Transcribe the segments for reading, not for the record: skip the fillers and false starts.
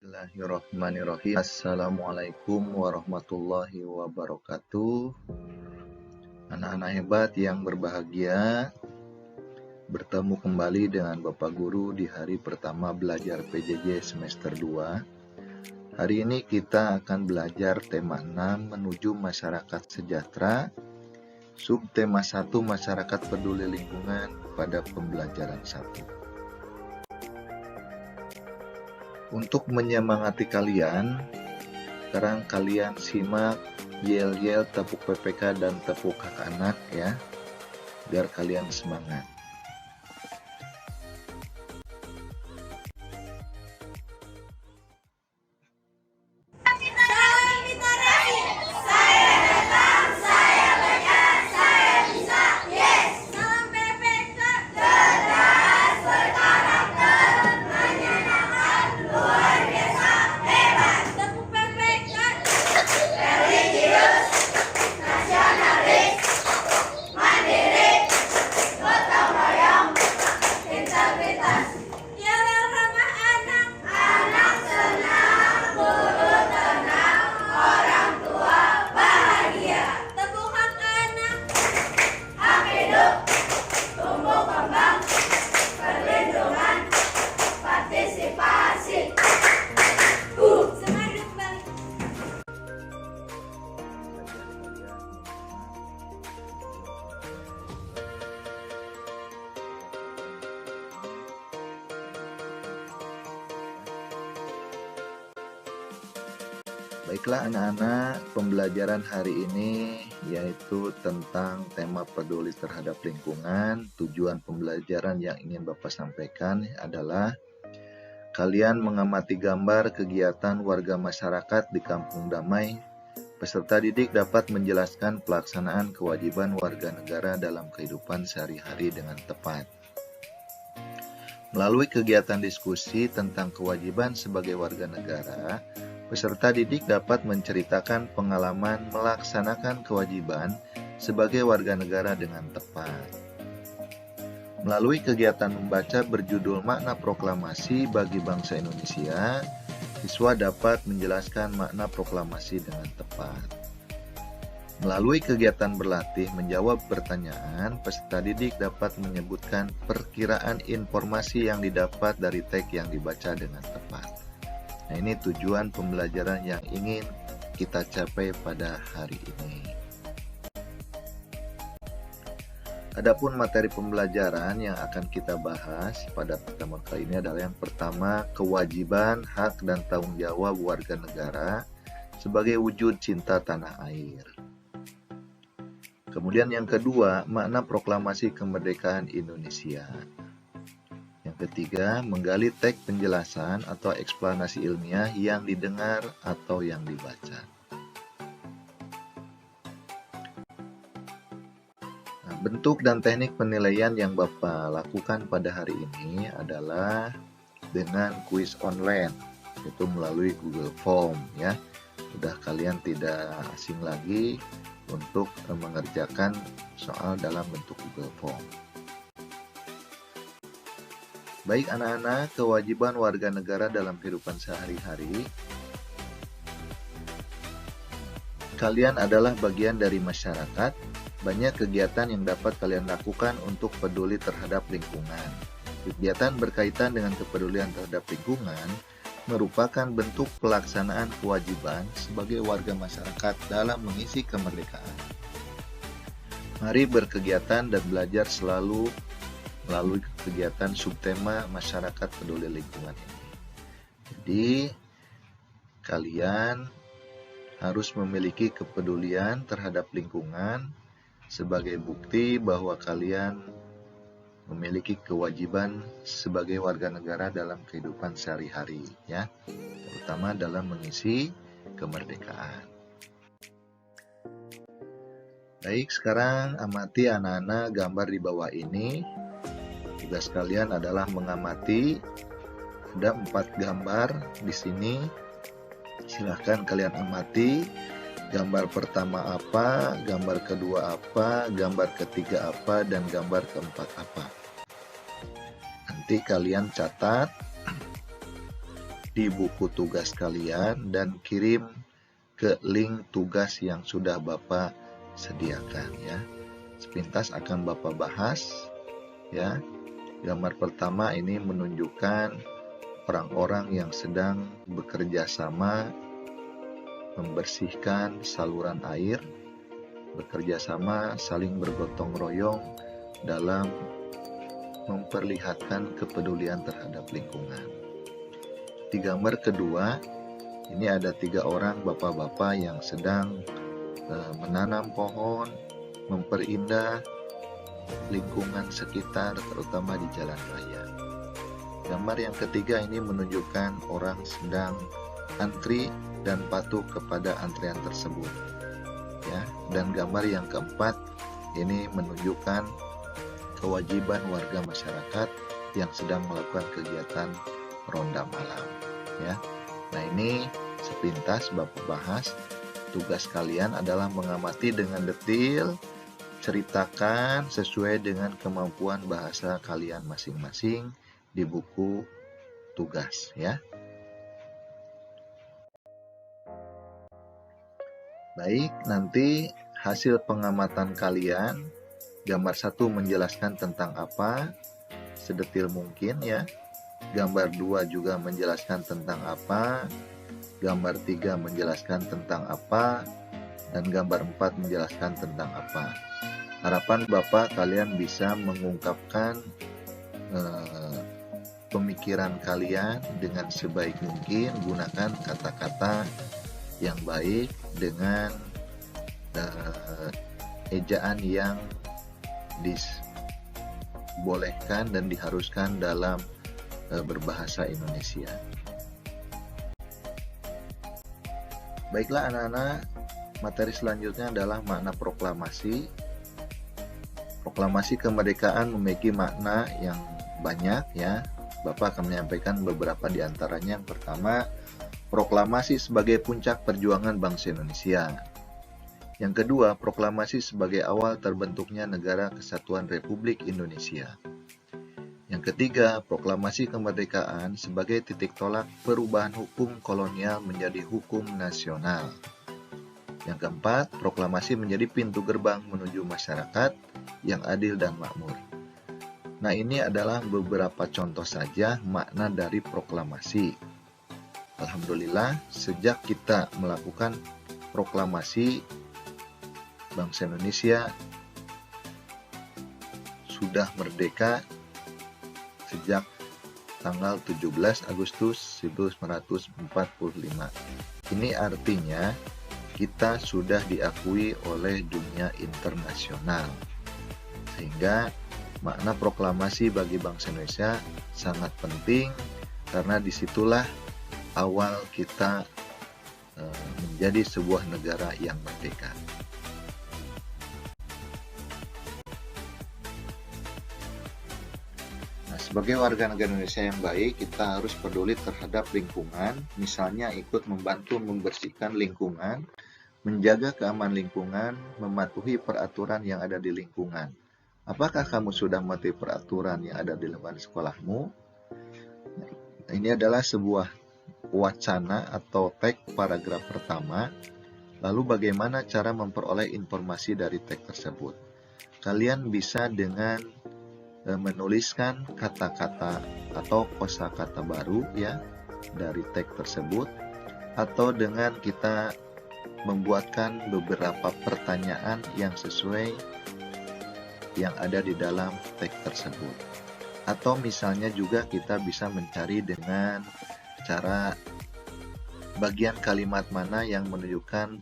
Bismillahirrahmanirrahim. Assalamualaikum warahmatullahi wabarakatuh. Anak-anak hebat yang berbahagia, bertemu kembali dengan Bapak Guru di hari pertama belajar PJJ semester 2. Hari ini kita akan belajar tema 6 menuju masyarakat sejahtera, subtema 1 masyarakat peduli lingkungan pada pembelajaran 1. Untuk menyemangati kalian, sekarang kalian simak yel-yel tepuk PPK dan tepuk hak anak ya, biar kalian semangat. Baiklah anak-anak, pembelajaran hari ini yaitu tentang tema peduli terhadap lingkungan. Tujuan pembelajaran yang ingin Bapak sampaikan adalah kalian mengamati gambar kegiatan warga masyarakat di Kampung Damai. Peserta didik dapat menjelaskan pelaksanaan kewajiban warga negara dalam kehidupan sehari-hari dengan tepat. Melalui kegiatan diskusi tentang kewajiban sebagai warga negara, peserta didik dapat menceritakan pengalaman melaksanakan kewajiban sebagai warga negara dengan tepat. Melalui kegiatan membaca berjudul Makna Proklamasi bagi Bangsa Indonesia, siswa dapat menjelaskan makna proklamasi dengan tepat. Melalui kegiatan berlatih menjawab pertanyaan, peserta didik dapat menyebutkan perkiraan informasi yang didapat dari teks yang dibaca dengan tepat. Nah, ini tujuan pembelajaran yang ingin kita capai pada hari ini. Adapun materi pembelajaran yang akan kita bahas pada pertemuan kali ini adalah yang pertama, kewajiban, hak, dan tanggung jawab warga negara sebagai wujud cinta tanah air. Kemudian yang kedua, makna proklamasi kemerdekaan Indonesia. Ketiga, menggali teks penjelasan atau eksplanasi ilmiah yang didengar atau yang dibaca. Nah, bentuk dan teknik penilaian yang Bapak lakukan pada hari ini adalah dengan kuis online, yaitu melalui Google Form ya. Sudah kalian tidak asing lagi untuk mengerjakan soal dalam bentuk Google Form. Baik anak-anak, kewajiban warga negara dalam kehidupan sehari-hari. Kalian adalah bagian dari masyarakat. Banyak kegiatan yang dapat kalian lakukan untuk peduli terhadap lingkungan. Kegiatan berkaitan dengan kepedulian terhadap lingkungan merupakan bentuk pelaksanaan kewajiban sebagai warga masyarakat dalam mengisi kemerdekaan. Mari berkegiatan dan belajar selalu melalui kegiatan subtema masyarakat peduli lingkungan ini. Jadi, kalian harus memiliki kepedulian terhadap lingkungan sebagai bukti bahwa kalian memiliki kewajiban sebagai warga negara dalam kehidupan sehari-hari, ya, terutama dalam mengisi kemerdekaan. Baik, sekarang amati anak-anak gambar di bawah ini. Tugas kalian adalah mengamati. Ada 4 gambar di sini. Silahkan kalian amati. Gambar pertama apa, gambar kedua apa, gambar ketiga apa, dan gambar keempat apa. Nanti kalian catat di buku tugas kalian dan kirim ke link tugas yang sudah Bapak sediakan ya. Sepintas akan Bapak bahas ya. Gambar pertama ini menunjukkan orang-orang yang sedang bekerja sama membersihkan saluran air, bekerja sama saling bergotong royong dalam memperlihatkan kepedulian terhadap lingkungan. Di gambar kedua, ini ada 3 orang bapak-bapak yang sedang menanam pohon, memperindah lingkungan sekitar, terutama di jalan raya. Gambar yang ketiga ini menunjukkan orang sedang antri dan patuh kepada antrian tersebut. Ya, dan gambar yang keempat ini menunjukkan kewajiban warga masyarakat yang sedang melakukan kegiatan ronda malam. Ya, nah ini sepintas Bapak bahas. Tugas kalian adalah mengamati dengan detail, ceritakan sesuai dengan kemampuan bahasa kalian masing-masing di buku tugas ya. Baik, nanti hasil pengamatan kalian, gambar 1 menjelaskan tentang apa, sedetil mungkin ya. Gambar 2 juga menjelaskan tentang apa, gambar 3 menjelaskan tentang apa, dan gambar 4 menjelaskan tentang apa. Harapan Bapak kalian bisa mengungkapkan pemikiran kalian dengan sebaik mungkin, gunakan kata-kata yang baik dengan ejaan yang dibolehkan dan diharuskan dalam berbahasa Indonesia. Baiklah anak-anak, materi selanjutnya adalah makna proklamasi. Proklamasi kemerdekaan memiliki makna yang banyak ya. Bapak akan menyampaikan beberapa di antaranya. Yang pertama, proklamasi sebagai puncak perjuangan bangsa Indonesia. Yang kedua, proklamasi sebagai awal terbentuknya Negara Kesatuan Republik Indonesia. Yang ketiga, proklamasi kemerdekaan sebagai titik tolak perubahan hukum kolonial menjadi hukum nasional. Yang keempat, proklamasi menjadi pintu gerbang menuju masyarakat yang adil dan makmur. Nah, ini adalah beberapa contoh saja makna dari proklamasi. Alhamdulillah, sejak kita melakukan proklamasi, bangsa Indonesia sudah merdeka sejak tanggal 17 Agustus 1945. Ini artinya kita sudah diakui oleh dunia internasional. Sehingga makna proklamasi bagi bangsa Indonesia sangat penting karena disitulah awal kita menjadi sebuah negara yang merdeka. Nah, sebagai warga negara Indonesia yang baik, kita harus peduli terhadap lingkungan, misalnya ikut membantu membersihkan lingkungan, menjaga keamanan lingkungan, mematuhi peraturan yang ada di lingkungan. Apakah kamu sudah mematuhi peraturan yang ada di lingkungan sekolahmu? Nah, ini adalah sebuah wacana atau teks paragraf pertama. Lalu bagaimana cara memperoleh informasi dari teks tersebut? Kalian bisa dengan menuliskan kata-kata atau kosakata baru ya dari teks tersebut, atau dengan kita membuatkan beberapa pertanyaan yang sesuai yang ada di dalam teks tersebut. Atau misalnya juga kita bisa mencari dengan cara bagian kalimat mana yang menunjukkan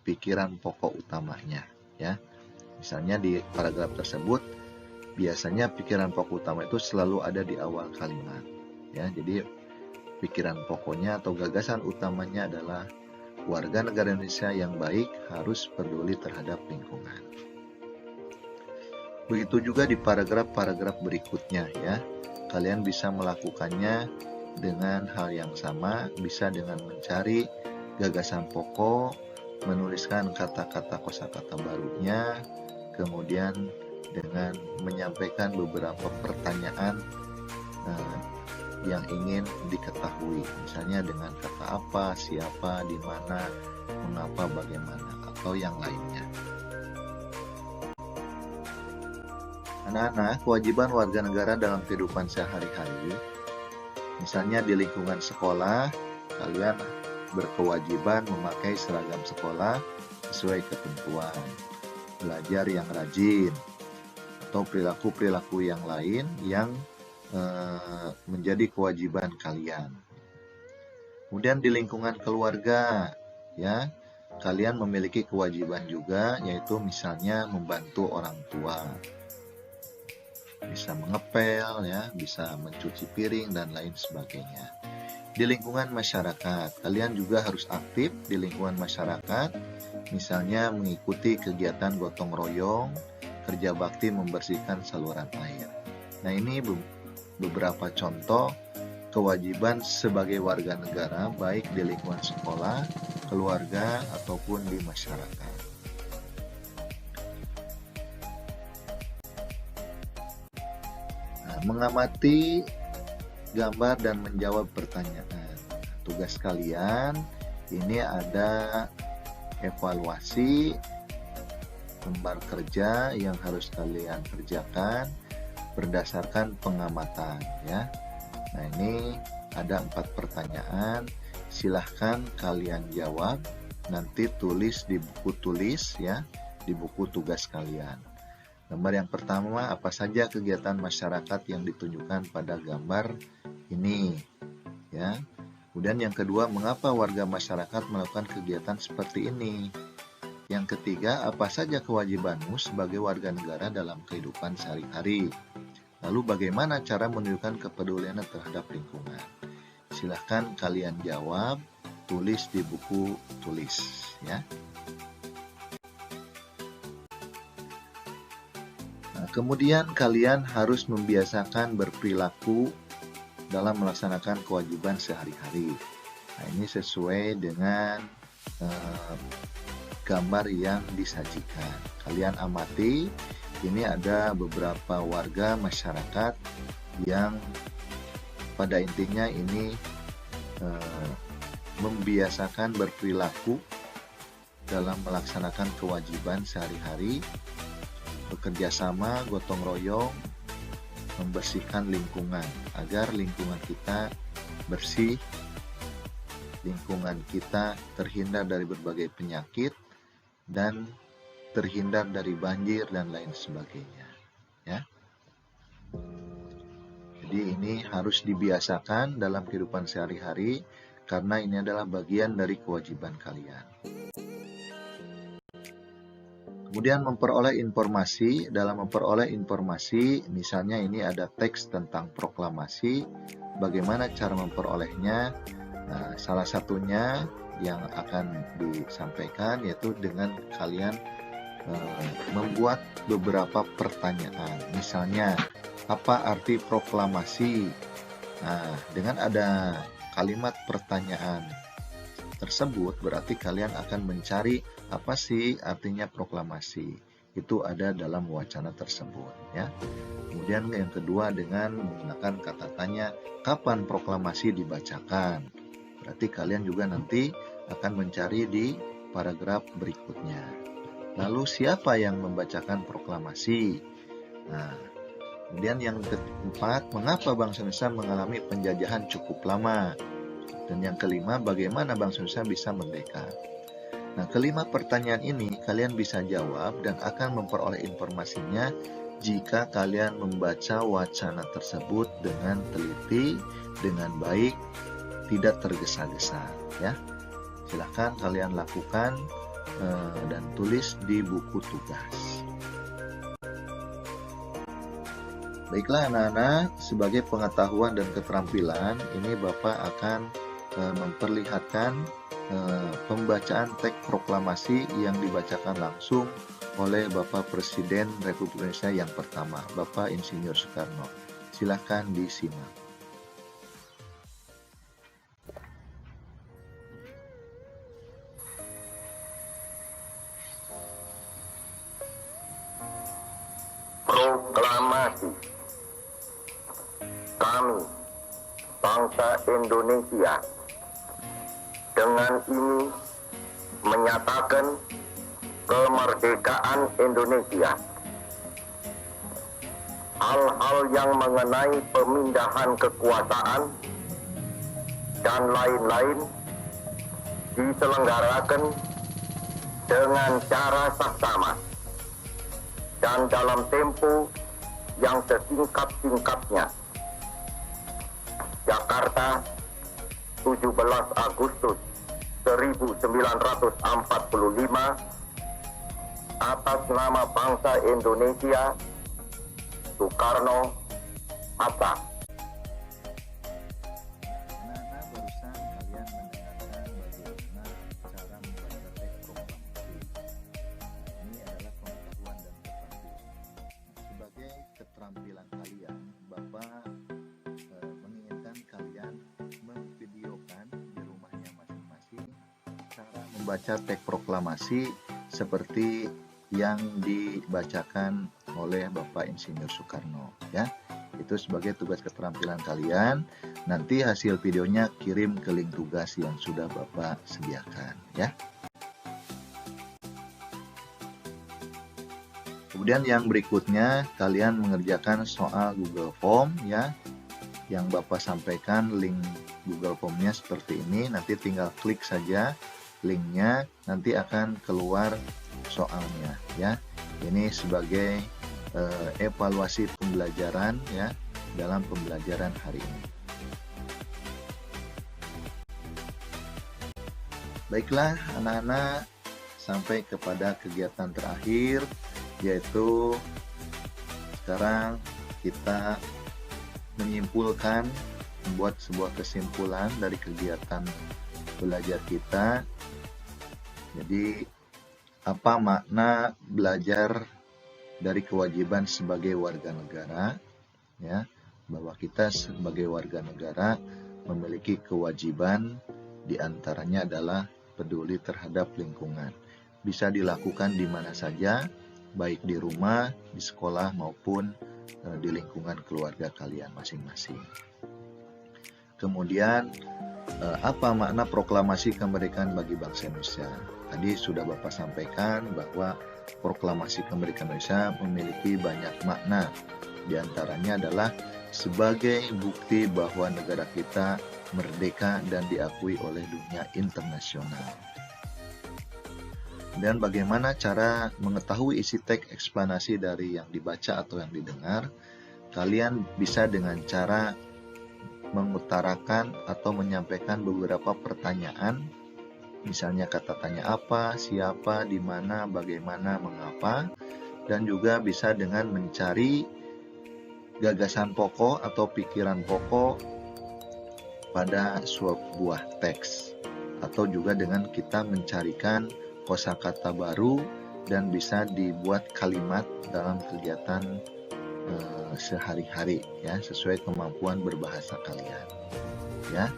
pikiran pokok utamanya ya. Misalnya di paragraf tersebut biasanya pikiran pokok utama itu selalu ada di awal kalimat ya. Jadi pikiran pokoknya atau gagasan utamanya adalah warga negara Indonesia yang baik harus peduli terhadap lingkungan. Begitu juga di paragraf-paragraf berikutnya ya. Kalian bisa melakukannya dengan hal yang sama, bisa dengan mencari gagasan pokok, menuliskan kata-kata kosakata barunya, kemudian dengan menyampaikan beberapa pertanyaan yang ingin diketahui, misalnya dengan kata apa, siapa, di mana, mengapa, bagaimana, atau yang lainnya. Anak-anak, kewajiban warga negara dalam kehidupan sehari-hari, misalnya di lingkungan sekolah, kalian berkewajiban memakai seragam sekolah sesuai ketentuan, belajar yang rajin, atau perilaku-perilaku yang lain yang menjadi kewajiban kalian. Kemudian di lingkungan keluarga, ya, kalian memiliki kewajiban juga, yaitu misalnya membantu orang tua, bisa mengepel, ya, bisa mencuci piring dan lain sebagainya. Di lingkungan masyarakat, kalian juga harus aktif di lingkungan masyarakat, misalnya mengikuti kegiatan gotong royong, kerja bakti membersihkan saluran air. Nah, ini beberapa contoh kewajiban sebagai warga negara, baik di lingkungan sekolah, keluarga, ataupun di masyarakat. Nah, mengamati, gambar, dan menjawab pertanyaan. Tugas kalian ini ada evaluasi lembar kerja yang harus kalian kerjakan berdasarkan pengamatan, ya. Nah, ini ada 4 pertanyaan. Silahkan kalian jawab. Nanti tulis di buku tulis, ya, di buku tugas kalian. Gambar yang pertama, apa saja kegiatan masyarakat yang ditunjukkan pada gambar ini, ya. Kemudian yang kedua, mengapa warga masyarakat melakukan kegiatan seperti ini? Yang ketiga, apa saja kewajibanmu sebagai warga negara dalam kehidupan sehari-hari? Lalu bagaimana cara menunjukkan kepedulian terhadap lingkungan? Silahkan kalian jawab, tulis di buku tulis, ya. Nah, kemudian kalian harus membiasakan berperilaku dalam melaksanakan kewajiban sehari-hari. Nah, ini sesuai dengan gambar yang disajikan. Kalian amati. Ini ada beberapa warga masyarakat yang pada intinya ini membiasakan berperilaku dalam melaksanakan kewajiban sehari-hari, bekerja sama, gotong royong, membersihkan lingkungan agar lingkungan kita bersih, lingkungan kita terhindar dari berbagai penyakit dan terhindar dari banjir dan lain sebagainya, ya. Jadi ini harus dibiasakan dalam kehidupan sehari-hari karena ini adalah bagian dari kewajiban kalian. Kemudian memperoleh informasi. Dalam memperoleh informasi, misalnya ini ada teks tentang proklamasi, bagaimana cara memperolehnya? Nah, salah satunya yang akan disampaikan yaitu dengan kalian membuat beberapa pertanyaan. Misalnya, apa arti proklamasi? Nah, dengan ada kalimat pertanyaan tersebut, berarti kalian akan mencari apa sih artinya proklamasi. Itu ada dalam wacana tersebut, ya. Kemudian yang kedua dengan menggunakan kata tanya, kapan proklamasi dibacakan? Berarti kalian juga nanti akan mencari di paragraf berikutnya. Lalu siapa yang membacakan proklamasi? Nah, kemudian yang keempat, mengapa bangsa Indonesia mengalami penjajahan cukup lama? Dan yang kelima, bagaimana bangsa Indonesia bisa merdeka? Nah, kelima pertanyaan ini kalian bisa jawab dan akan memperoleh informasinya jika kalian membaca wacana tersebut dengan teliti, dengan baik, tidak tergesa-gesa, ya. Silahkan kalian lakukan dan tulis di buku tugas. Baiklah anak-anak, sebagai pengetahuan dan keterampilan, ini Bapak akan memperlihatkan pembacaan teks proklamasi yang dibacakan langsung oleh Bapak Presiden Republik Indonesia yang pertama, Bapak Insinyur Soekarno. Silahkan disimak. Proklamasi. Kami, bangsa Indonesia dengan ini menyatakan kemerdekaan Indonesia. Hal-hal yang mengenai pemindahan kekuasaan dan lain-lain diselenggarakan dengan cara saksama dan dalam tempo yang sesingkat-singkatnya. Jakarta, 17 Agustus 1945, atas nama bangsa Indonesia, Soekarno, Hatta. Anak-anak, barusan kalian mendengarkan bagaimana cara membaca teks proklamasi. Ini adalah pengetahuan dan pengetahuan. Sebagai keterampilan kalian, Bapak menginginkan kalian memvideokan di rumahnya masing-masing cara membaca teks proklamasi seperti yang dibacakan oleh Bapak Insinyur Soekarno, ya. Itu sebagai tugas keterampilan kalian. Nanti hasil videonya kirim ke link tugas yang sudah Bapak sediakan, ya. Kemudian yang berikutnya, kalian mengerjakan soal Google Form, ya. Yang Bapak sampaikan link Google Form-nya seperti ini. Nanti tinggal klik saja linknya, nanti akan keluar soalnya, ya. Ini sebagai evaluasi pembelajaran, ya, dalam pembelajaran hari ini. Baiklah anak-anak, sampai kepada kegiatan terakhir, yaitu sekarang kita menyimpulkan, membuat sebuah kesimpulan dari kegiatan belajar kita. Jadi apa makna belajar dari kewajiban sebagai warga negara, ya, bahwa kita sebagai warga negara memiliki kewajiban, diantaranya adalah peduli terhadap lingkungan. Bisa dilakukan di mana saja, baik di rumah, di sekolah, maupun di lingkungan keluarga kalian masing-masing. Kemudian, apa makna proklamasi kemerdekaan bagi bangsa Indonesia? Tadi sudah Bapak sampaikan bahwa proklamasi kemerdekaan Indonesia memiliki banyak makna. Di antaranya adalah sebagai bukti bahwa negara kita merdeka dan diakui oleh dunia internasional. Dan bagaimana cara mengetahui isi teks eksplanasi dari yang dibaca atau yang didengar? Kalian bisa dengan cara mengutarakan atau menyampaikan beberapa pertanyaan, misalnya kata tanya apa, siapa, di mana, bagaimana, mengapa, dan juga bisa dengan mencari gagasan pokok atau pikiran pokok pada sebuah teks, atau juga dengan kita mencarikan kosakata baru dan bisa dibuat kalimat dalam kegiatan sehari-hari, ya, sesuai kemampuan berbahasa kalian, ya.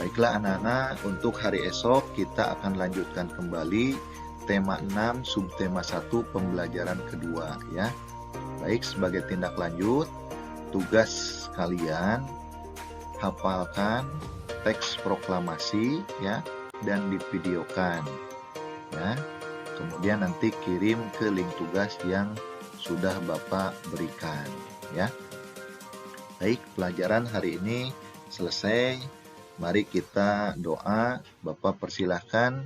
Baiklah anak-anak, untuk hari esok kita akan lanjutkan kembali tema 6 subtema 1 pembelajaran kedua, ya. Baik, sebagai tindak lanjut, tugas kalian hafalkan teks proklamasi, ya, dan divideokan, ya. Kemudian nanti kirim ke link tugas yang sudah Bapak berikan, ya. Baik, pelajaran hari ini selesai. Mari kita doa. Bapak persilahkan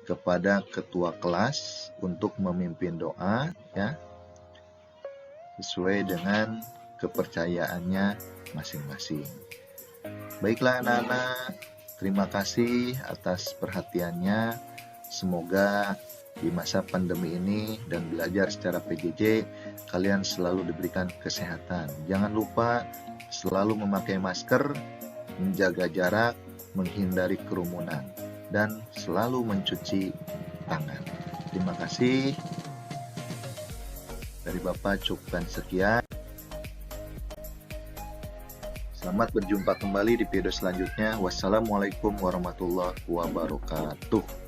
kepada ketua kelas untuk memimpin doa, ya, sesuai dengan kepercayaannya masing-masing. Baiklah anak-anak, terima kasih atas perhatiannya. Semoga di masa pandemi ini dan belajar secara PJJ, kalian selalu diberikan kesehatan. Jangan lupa selalu memakai masker, menjaga jarak, menghindari kerumunan, dan selalu mencuci tangan. Terima kasih. Dari Bapak cukupkan sekian. Selamat berjumpa kembali di video selanjutnya. Wassalamualaikum warahmatullahi wabarakatuh.